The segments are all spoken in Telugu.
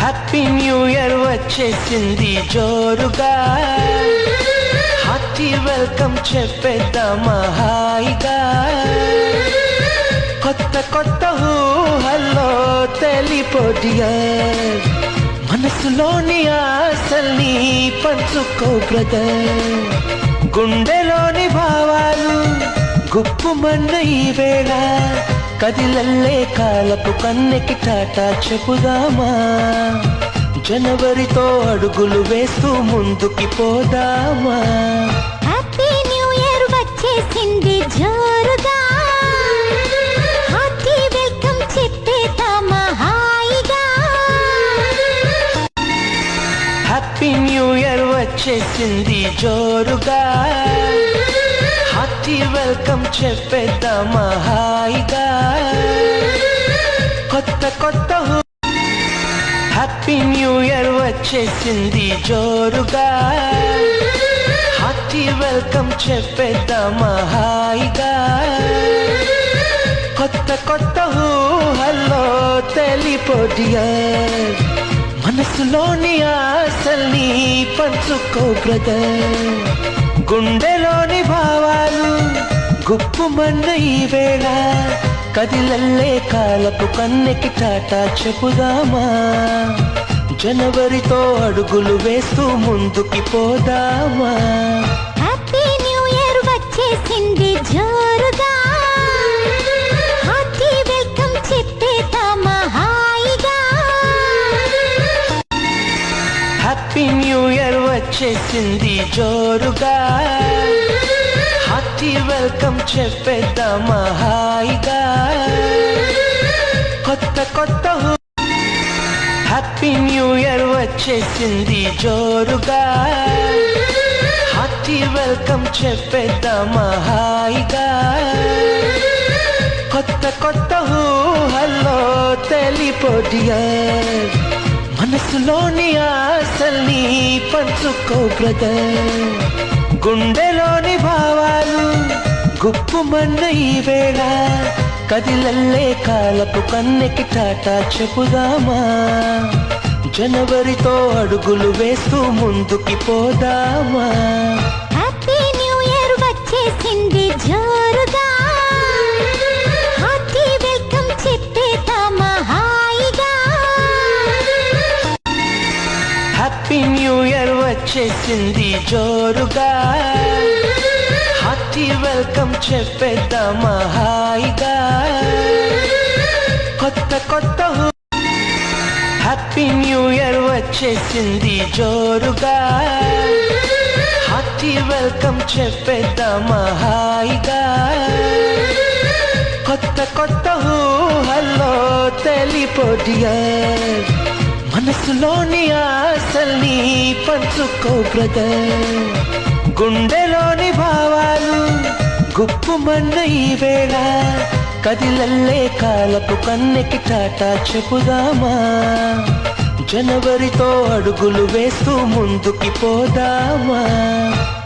హ్యాపీ న్యూ ఇయర్ వచ్చేసింది జోరుగా, హార్టీ వెల్కమ్ చెప్పేద్దామా హాయిగా. కొత్త కొత్త ఊహల్లో తెలిపో డియర్, మనసులోని ఆశల్ని పంచుకో బ్రదర్. గుండెలోని భావాలు గుప్పుమన్న ఈ వేళ, కదిలల్లే కాలపు కన్నెకి టాటా చెప్పుదామా. జనవరితో అడుగులు వేస్తూ ముందుకి పోదామా. హ్యాపీ న్యూ ఇయర్ వచ్చేసింది జోరుగా, హార్టీ వెల్కమ్ చెప్పేద్దామా హాయిగా. హ్యాపీ న్యూ ఇయర్ వచ్చేసింది జోరుగా, హార్టీ వెల్కమ్ చెప్పేద్దామా హాయిగా. కొత్త కొత్త హ్యాపీ న్యూ ఇయర్ వచ్చేసింది జోరుగా, హార్టీ వెల్కమ్ చెప్పేద్దామా హాయిగా. కొత్త కొత్త ఊహల్లో తెలిపో డియర్, మనసులోని ఆశల్ని పంచుకో బ్రదర్. గుండెలోని భావాలు గుప్పుమన్న ఈ వేళ, కదిలల్లే కాలపు కన్నెకి టాటా చెప్పుదామా. జనవరితో అడుగులు వేస్తూ ముందుకి పోదామా. హ్యాపీ న్యూ ఇయర్ వచ్చేసింది జోరుగా, హార్టీ వెల్కమ్ చెప్పేద్దామా హాయిగా. హ్యాపీ న్యూ ఇయర్ వచ్చేసింది జోరుగా, హార్టీ వెల్కమ్ చెప్పేద్దామా హాయిగా. కొత్త కొత్త హ్యాపీ న్యూ ఇయర్ వచ్చేసింది జోరుగా, హార్టీ వెల్కమ్ చెప్పేద్దామా హాయిగా. కొత్త కొత్త ఊహల్లో తెలిపో డియర్, మనసులోని ఆశల్ని పంచుకో బ్రదర్. గుండెలోని భావాలు గుప్పుమన్న ఈ వేళ, కదిలల్లే కాలపు కన్నెకి టాటా చెప్పుదామా. జనవరితో అడుగులు వేస్తూ ముందుకి పోదామా. హ్యాపీ న్యూ ఇయర్ వచ్చేసింది జోరుగా, హార్టీ వెల్కమ్ చెప్పేద్దామా హాయిగా. హ్యాపీ న్యూ ఇయర్ వచ్చేసింది జోరుగా, హార్టీ వెల్కమ్ చెప్పేద్దామా హాయిగా. కొత్త కొత్త హ్యాపీ న్యూ ఇయర్ వచ్చేసింది జోరుగా, హార్టీ వెల్కమ్ చెప్పేద్దామా హాయిగా. కొత్త కొత్త ఊహల్లో తెలిపో డియర్, మనసులోని ఆశల్ని పంచుకో బ్రదర్. గుండెలోని భావాలు గుప్పుమన్న ఈ వేళ, కదిలల్లే కాలపు కన్నెకి టాటా చెప్పుదామా. జనవరితో అడుగులు వేస్తూ ముందుకి పోదామా.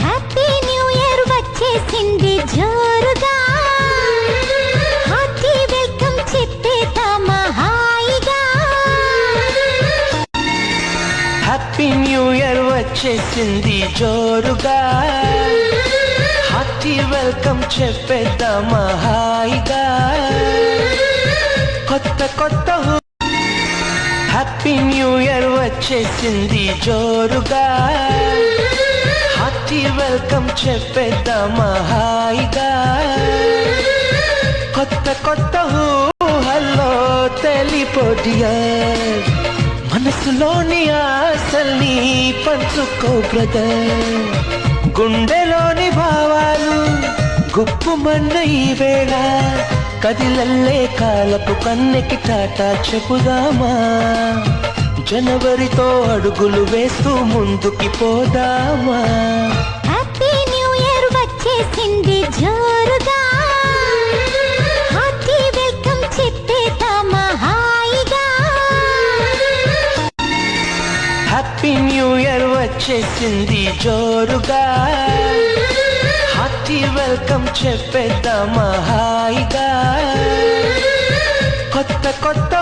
హ్యాపీ న్యూ ఇయర్ వచ్చేసింది జోరుగా, హార్టీ వెల్కమ్ చెప్పేద్దామా హాయిగా. హ్యాపీ న్యూ ఇయర్ వచ్చేసింది జోరుగా, హార్టీ వెల్కమ్ చెప్పేద్దామా హాయిగా. కొత్త కొత్త హ్యాపీ న్యూ ఇయర్ వచ్చేసింది జోరుగా, హార్టీ వెల్కమ్ చెప్పేద్దామా హాయిగా. కొత్త కొత్త ఊహల్లో తెలిపో డియర్, మనసులోని ఆశల్ని పంచుకో బ్రదర్. గుండెలోని భావాలు గుప్పుమన్న ఈ వేళ, కదిలల్లే కాలపు కన్నెకి టాటా చెప్పుదామా. జనవరితో అడుగులు వేస్తూ ముందుకి పోదామా. హ్యాపీ న్యూ ఇయర్ వచ్చేసింది జోరుగా, హార్టీ వెల్కమ్ చెప్పేద్దామా హాయిగా. హ్యాపీ న్యూ ఇయర్ వచ్చేసింది జోరుగా, హార్టీ వెల్కమ్ చెప్పేద్దామా హాయిగా. కొత్త కొత్త